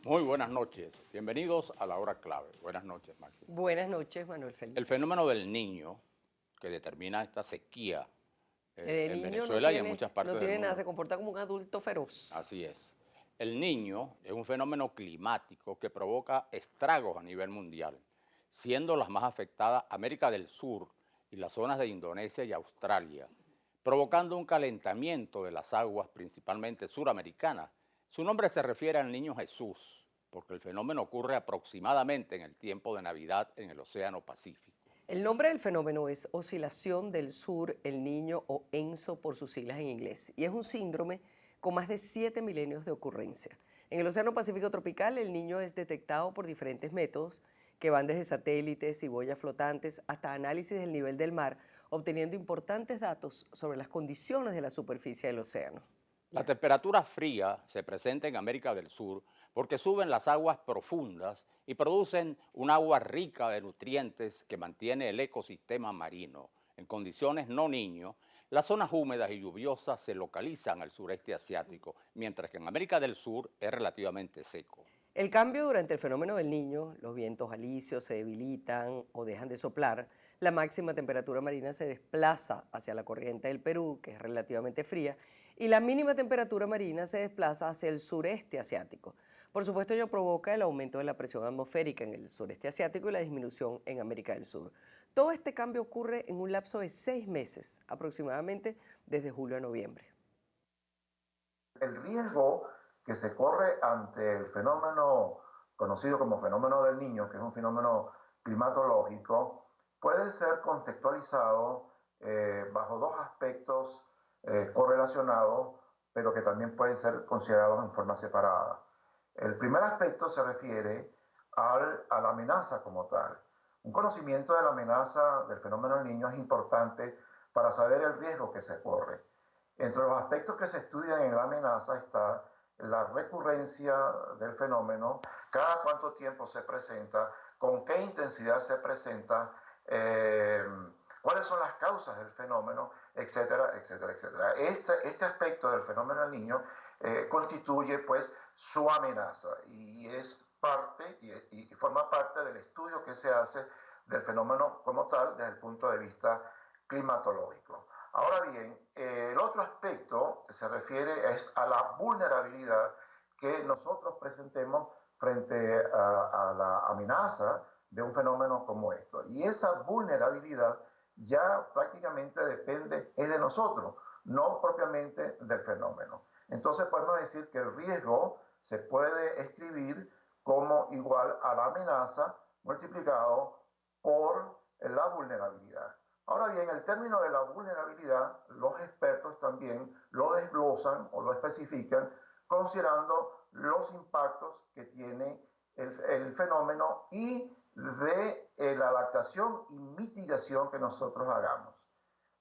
Muy buenas noches. Bienvenidos a la hora clave. Buenas noches, Maxi. Buenas noches, Manuel Felipe. El fenómeno del niño que determina esta sequía De en niño Venezuela y en muchas partes no del tiene nada, se mundo. comporta como un adulto feroz. Así es. El niño es un fenómeno climático que provoca estragos a nivel mundial, siendo las más afectadas América del Sur y las zonas de Indonesia y Australia, provocando un calentamiento de las aguas, principalmente suramericanas. Su nombre se refiere al niño Jesús, porque el fenómeno ocurre aproximadamente en el tiempo de Navidad en el Océano Pacífico. El nombre del fenómeno es Oscilación del Sur, el Niño o ENSO por sus siglas en inglés, y es un síndrome con más de 7 milenios de ocurrencia. En el Océano Pacífico tropical, el niño es detectado por diferentes métodos que van desde satélites y boyas flotantes hasta análisis del nivel del mar, obteniendo importantes datos sobre las condiciones de la superficie del océano. La temperatura fría se presenta en América del Sur porque suben las aguas profundas y producen un agua rica de nutrientes que mantiene el ecosistema marino. En condiciones no niño, las zonas húmedas y lluviosas se localizan al sureste asiático, mientras que en América del Sur es relativamente seco. El cambio durante el fenómeno del Niño, los vientos alisios se debilitan o dejan de soplar, la máxima temperatura marina se desplaza hacia la corriente del Perú, que es relativamente fría, y la mínima temperatura marina se desplaza hacia el sureste asiático. Por supuesto, ello provoca el aumento de la presión atmosférica en el sureste asiático y la disminución en América del Sur. Todo este cambio ocurre en un lapso de 6 meses, aproximadamente desde julio a noviembre. El riesgo que se corre ante el fenómeno conocido como fenómeno del Niño, que es un fenómeno climatológico, puede ser contextualizado bajo dos aspectos correlacionados, pero que también pueden ser considerados en forma separada. El primer aspecto se refiere a la amenaza como tal. Un conocimiento de la amenaza del fenómeno del Niño es importante para saber el riesgo que se corre. Entre los aspectos que se estudian en la amenaza está la recurrencia del fenómeno, cada cuánto tiempo se presenta, con qué intensidad se presenta, cuáles son las causas del fenómeno, etcétera, etcétera, etcétera. Este aspecto del fenómeno del niño constituye pues su amenaza y es parte y forma parte del estudio que se hace del fenómeno como tal desde el punto de vista climatológico. Ahora bien, el otro aspecto que se refiere es a la vulnerabilidad que nosotros presentemos frente a la amenaza de un fenómeno como esto. Y esa vulnerabilidad ya prácticamente depende, es de nosotros, no propiamente del fenómeno. Entonces podemos decir que el riesgo se puede escribir como igual a la amenaza multiplicado por la vulnerabilidad. Ahora bien, el término de la vulnerabilidad, los expertos también lo desglosan o lo especifican considerando los impactos que tiene el fenómeno y de la adaptación y mitigación que nosotros hagamos.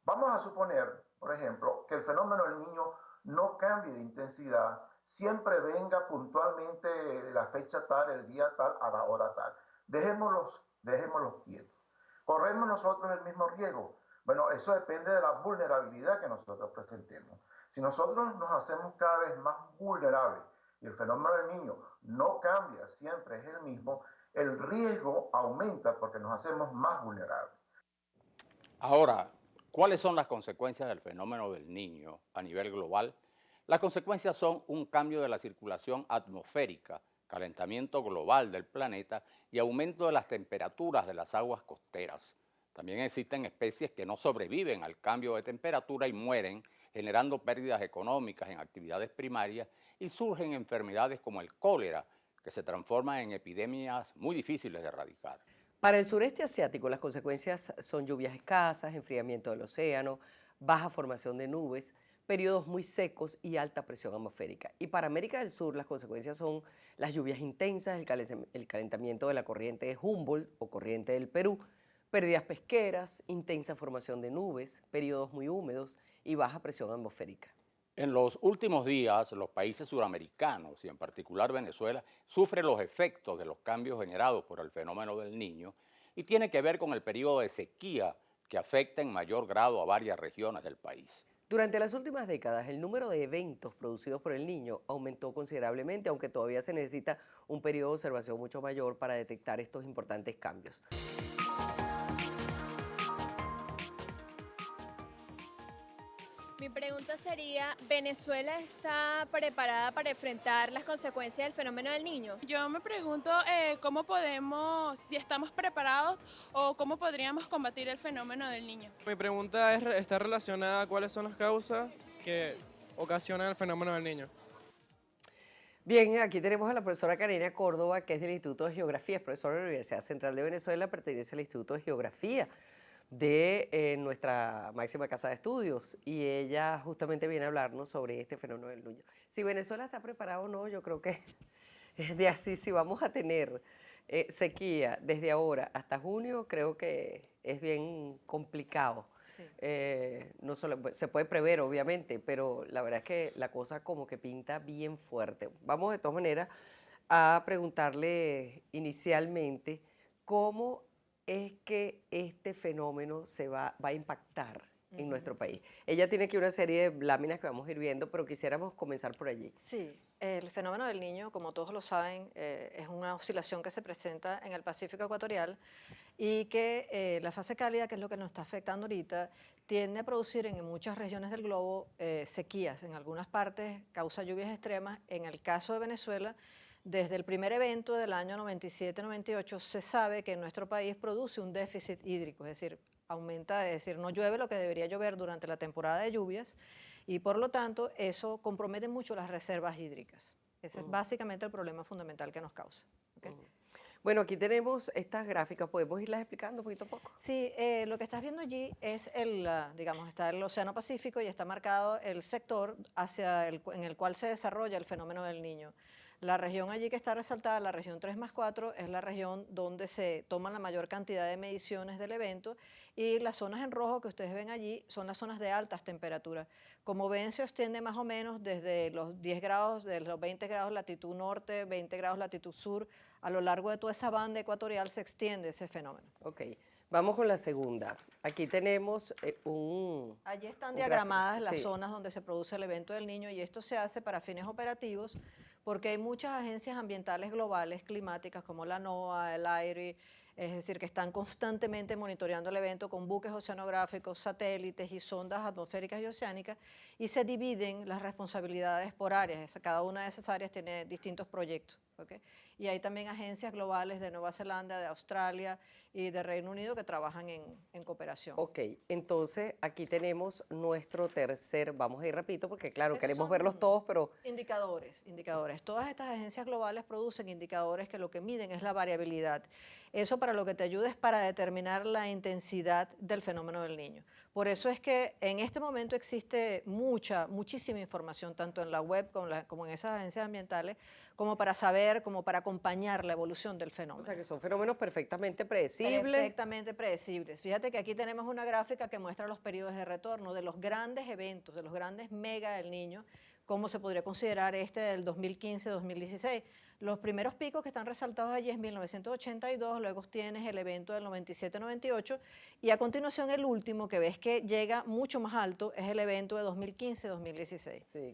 Vamos a suponer, por ejemplo, que el fenómeno del Niño no cambie de intensidad, siempre venga puntualmente la fecha tal, el día tal, a la hora tal. Dejémoslos quietos. ¿Corremos nosotros el mismo riesgo? Bueno, eso depende de la vulnerabilidad que nosotros presentemos. Si nosotros nos hacemos cada vez más vulnerables y el fenómeno del Niño no cambia, siempre es el mismo, el riesgo aumenta porque nos hacemos más vulnerables. Ahora, ¿cuáles son las consecuencias del fenómeno del Niño a nivel global? Las consecuencias son un cambio de la circulación atmosférica, calentamiento global del planeta y aumento de las temperaturas de las aguas costeras. También existen especies que no sobreviven al cambio de temperatura y mueren, generando pérdidas económicas en actividades primarias y surgen enfermedades como el cólera, que se transforman en epidemias muy difíciles de erradicar. Para el sureste asiático, las consecuencias son lluvias escasas, enfriamiento del océano, baja formación de nubes, periodos muy secos y alta presión atmosférica. Y para América del Sur, las consecuencias son las lluvias intensas, el calentamiento de la corriente de Humboldt o corriente del Perú, pérdidas pesqueras, intensa formación de nubes, periodos muy húmedos y baja presión atmosférica. En los últimos días, los países suramericanos y en particular Venezuela sufren los efectos de los cambios generados por el fenómeno del Niño y tiene que ver con el periodo de sequía que afecta en mayor grado a varias regiones del país. Durante las últimas décadas, el número de eventos producidos por el niño aumentó considerablemente, aunque todavía se necesita un periodo de observación mucho mayor para detectar estos importantes cambios. Mi pregunta sería, ¿Venezuela está preparada para enfrentar las consecuencias del fenómeno del niño? Yo me pregunto cómo podemos, si estamos preparados o cómo podríamos combatir el fenómeno del niño. Mi pregunta está relacionada a cuáles son las causas que ocasionan el fenómeno del niño. Bien, aquí tenemos a la profesora Karina Córdoba, que es del Instituto de Geografía, es profesora de la Universidad Central de Venezuela, pertenece al Instituto de Geografía de nuestra máxima casa de estudios, y ella justamente viene a hablarnos sobre este fenómeno del niño. Si Venezuela está preparado o no, yo creo que es de así. Si vamos a tener sequía desde ahora hasta junio, creo que es bien complicado. Sí. No solo, se puede prever, obviamente, pero la verdad es que la cosa como que pinta bien fuerte. Vamos de todas maneras a preguntarle inicialmente cómo es que este fenómeno va a impactar en nuestro país. Ella tiene aquí una serie de láminas que vamos a ir viendo, pero quisiéramos comenzar por allí. Sí, el fenómeno del niño, como todos lo saben, es una oscilación que se presenta en el Pacífico ecuatorial y que la fase cálida, que es lo que nos está afectando ahorita, tiende a producir en muchas regiones del globo sequías. En algunas partes causa lluvias extremas. En el caso de Venezuela, desde el primer evento del año 97-98 se sabe que nuestro país produce un déficit hídrico, es decir, aumenta, es decir, no llueve lo que debería llover durante la temporada de lluvias y por lo tanto eso compromete mucho las reservas hídricas. Ese es básicamente el problema fundamental que nos causa. ¿Okay? Bueno, aquí tenemos estas gráficas, ¿podemos irlas explicando poquito a poco? Sí, lo que estás viendo allí es digamos, está el Océano Pacífico y está marcado el sector en el cual se desarrolla el fenómeno del niño. La región allí que está resaltada, la región 3+4, es la región donde se toman la mayor cantidad de mediciones del evento y las zonas en rojo que ustedes ven allí son las zonas de altas temperaturas. Como ven, se extiende más o menos desde los 10 grados, de los 20 grados latitud norte, 20 grados latitud sur, a lo largo de toda esa banda ecuatorial se extiende ese fenómeno. Ok, vamos con la segunda. Aquí tenemos Allí están un diagramadas gráfico, las sí. zonas donde se produce el evento del niño y esto se hace para fines operativos porque hay muchas agencias ambientales globales climáticas como la NOAA, el AIRI, es decir, que están constantemente monitoreando el evento con buques oceanográficos, satélites y sondas atmosféricas y oceánicas y se dividen las responsabilidades por áreas. Cada una de esas áreas tiene distintos proyectos. ¿Okay? Y hay también agencias globales de Nueva Zelanda, de Australia y de Reino Unido que trabajan en cooperación. Ok, entonces aquí tenemos nuestro tercer, vamos a ir rapidito porque claro, Esos queremos son verlos todos, pero Indicadores. Todas estas agencias globales producen indicadores que lo que miden es la variabilidad. Eso para lo que te ayuda es para determinar la intensidad del fenómeno del niño. Por eso es que en este momento existe muchísima información, tanto en la web como en esas agencias ambientales, como para saber, como para acompañar la evolución del fenómeno. o sea que son fenómenos perfectamente predecibles. Perfectamente predecibles. Fíjate que aquí tenemos una gráfica que muestra los periodos de retorno de los grandes eventos, de los grandes mega del niño, cómo se podría considerar este del 2015-2016. Los primeros picos que están resaltados allí es 1982, luego tienes el evento del 97-98 y a continuación el último que ves que llega mucho más alto es el evento de 2015-2016. Sí,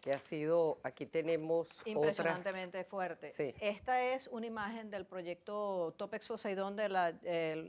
que ha sido, aquí tenemos Impresionantemente fuerte. Sí. Esta es una imagen del proyecto Topex Poseidón del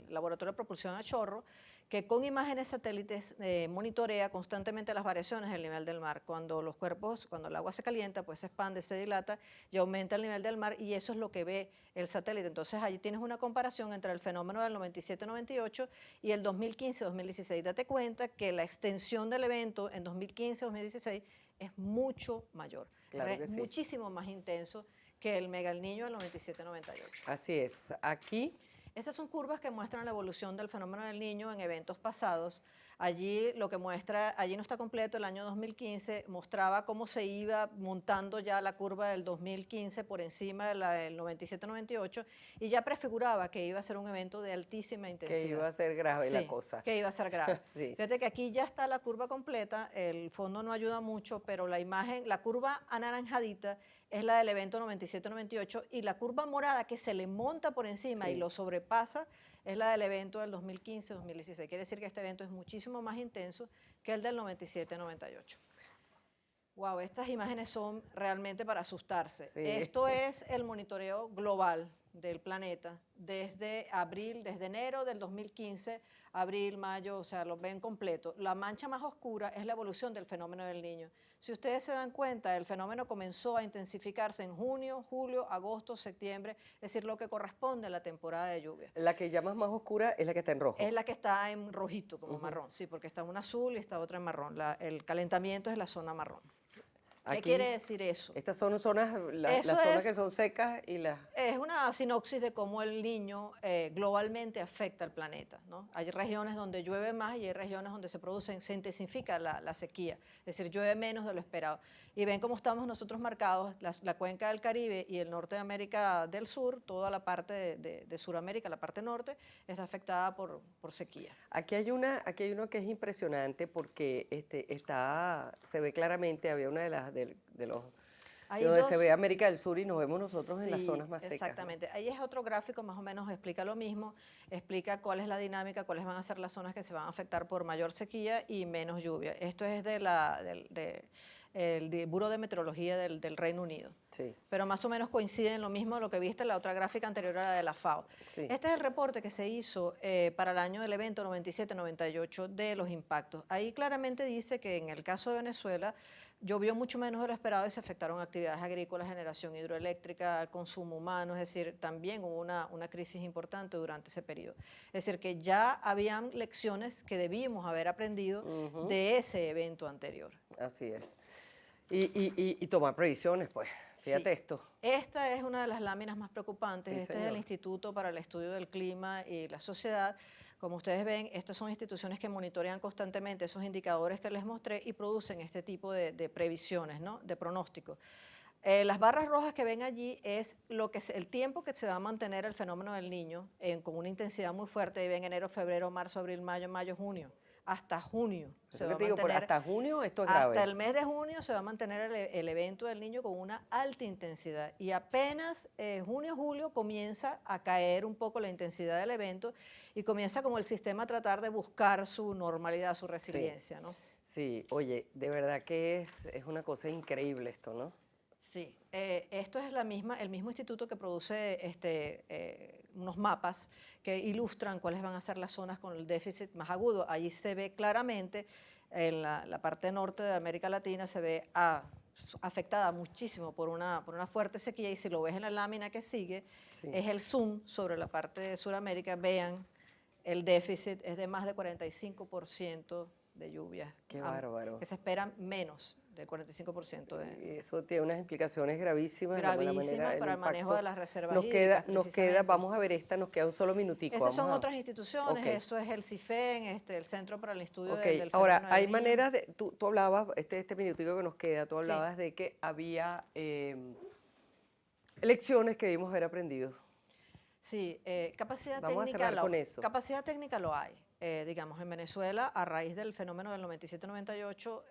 Laboratorio de Propulsión a Chorro, que con imágenes satélites monitorea constantemente las variaciones del nivel del mar. Cuando el agua se calienta, pues se expande, se dilata y aumenta el nivel del mar y eso es lo que ve el satélite. Entonces allí tienes una comparación entre el fenómeno del 97-98 y el 2015-2016. Date cuenta que la extensión del evento en 2015-2016 es mucho mayor, Claro que sí. muchísimo más intenso que el mega el niño del 97-98. Así es, aquí Estas son curvas que muestran la evolución del fenómeno del niño en eventos pasados. Allí lo que muestra, allí no está completo, el año 2015 mostraba cómo se iba montando ya la curva del 2015 por encima del 97-98 y ya prefiguraba que iba a ser un evento de altísima intensidad. que iba a ser grave Sí, la cosa. que iba a ser grave. Sí. Fíjate que aquí ya está la curva completa, el fondo no ayuda mucho, pero la imagen, la curva anaranjadita es la del evento 97-98 y la curva morada que se le monta por encima Sí. y lo sobrepasa es la del evento del 2015-2016. Quiere decir que este evento es muchísimo más intenso que el del 97-98. Wow, estas imágenes son realmente para asustarse. Sí. Esto es el monitoreo global del planeta desde enero del 2015, abril, mayo, o sea, lo ven completo. La mancha más oscura es la evolución del fenómeno del Niño. Si ustedes se dan cuenta, el fenómeno comenzó a intensificarse en junio, julio, agosto, septiembre, es decir, lo que corresponde a la temporada de lluvia. La que llamas más oscura es la que está en rojo. Es la que está en rojito, como marrón, sí, porque está una azul y está otra en marrón. El calentamiento es la zona marrón. ¿Qué Aquí, quiere decir eso? Estas son zonas, las Eso zonas es- que son secas y las... Es una sinopsis de cómo el Niño globalmente afecta al planeta, ¿no? Hay regiones donde llueve más y hay regiones donde se intensifica la sequía, es decir, llueve menos de lo esperado. Y ven cómo estamos nosotros marcados, la cuenca del Caribe y el norte de América del Sur, toda la parte de Sudamérica, la parte norte, está afectada por sequía. Aquí hay uno que es impresionante porque se ve claramente, había una de los Hay donde dos- se ve América del Sur y nos vemos nosotros en las Sí, zonas más secas. ¿no? exactamente. Ahí es otro gráfico, más o menos explica lo mismo, explica cuál es la dinámica, cuáles van a ser las zonas que se van a afectar por mayor sequía y menos lluvia. Esto es del Buró de Meteorología del Reino Unido. Sí, Pero más o menos coincide en lo mismo de lo que viste en la otra gráfica anterior a la de la FAO. sí. Este es el reporte que se hizo para el año del evento 97-98 de los impactos. Ahí claramente dice que en el caso de Venezuela llovió mucho menos de lo esperado y se afectaron actividades agrícolas, generación hidroeléctrica, consumo humano, es decir, también hubo una crisis importante durante ese periodo. Es decir, que ya habían lecciones que debíamos haber aprendido Ujú. de ese evento anterior. Así es. Y tomar previsiones, pues. Fíjate Sí. esto. Esta es una de las láminas más preocupantes. Sí, Este es señor. el Instituto para el Estudio del Clima y la Sociedad. Como ustedes ven, estas son instituciones que monitorean constantemente esos indicadores que les mostré y producen este tipo de previsiones, ¿no? De pronósticos. Las barras rojas que ven allí es el tiempo que se va a mantener el fenómeno del Niño con una intensidad muy fuerte. Ahí ven enero, febrero, marzo, abril, mayo, junio. Hasta junio se Eso va que a te digo, mantener. hasta junio esto es grave. Hasta el mes de junio se va a mantener el evento del Niño con una alta intensidad y apenas junio, julio comienza a caer un poco la intensidad del evento y comienza como el sistema a tratar de buscar su normalidad, su resiliencia, ¿no? Sí, oye, de verdad que es una cosa increíble esto, ¿no? Sí, esto es el mismo instituto que produce unos mapas que ilustran cuáles van a ser las zonas con el déficit más agudo. Allí se ve claramente, en la parte norte de América Latina se ve afectada muchísimo por una fuerte sequía y si lo ves en la lámina que sigue, Sí. es el zoom sobre la parte de Sudamérica, vean, el déficit es de más de 45% de lluvia. Qué bárbaro. Que se esperan menos del 45% Y eso tiene unas implicaciones gravísimas. de la buena gravísimas manera, el para el manejo impacto. de las reservas Nos hídricas, queda, precisamente. vamos a ver esta, nos queda un solo minutico. Esas son vamos a- otras instituciones, Ok. eso es el CIFEN, el Centro para el Estudio Ok, del ahora, Fenómeno del hay Niño. maneras de, tú hablabas, este minutico que nos queda, tú Sí. hablabas de que había lecciones que debimos haber aprendido. Sí, capacidad Vamos a técnica cerrar con eso. Capacidad técnica lo hay. Digamos, en Venezuela, a raíz del fenómeno del 97-98,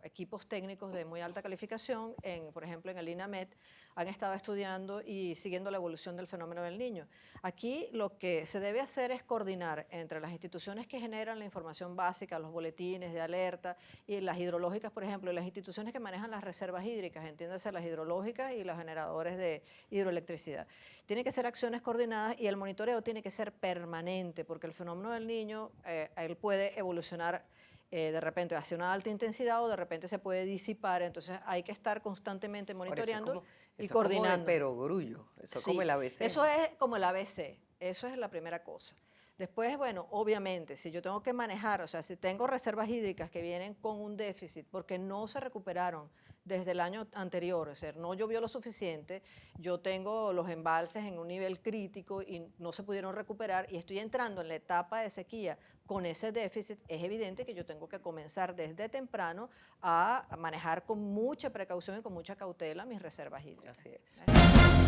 equipos técnicos de muy alta calificación, por ejemplo, en el INAMED, han estado estudiando y siguiendo la evolución del fenómeno del Niño. Aquí lo que se debe hacer es coordinar entre las instituciones que generan la información básica, los boletines de alerta, y las hidrológicas, por ejemplo, y las instituciones que manejan las reservas hídricas, entiéndase las hidrológicas y los generadores de hidroelectricidad. Tienen que ser acciones coordinadas y el monitoreo tiene que ser permanente, porque el fenómeno del Niño, él puede evolucionar de repente hacia una alta intensidad o de repente se puede disipar, entonces hay que estar constantemente monitoreando y eso coordinando. Es como de perogrullo, eso es Sí, como el ABC. Eso es como el ABC, eso es la primera cosa. Después, bueno, obviamente, si yo tengo que manejar, o sea, si tengo reservas hídricas que vienen con un déficit porque no se recuperaron desde el año anterior, o sea, no llovió lo suficiente, yo tengo los embalses en un nivel crítico y no se pudieron recuperar y estoy entrando en la etapa de sequía con ese déficit, es evidente que yo tengo que comenzar desde temprano a manejar con mucha precaución y con mucha cautela mis reservas hídricas. Así es.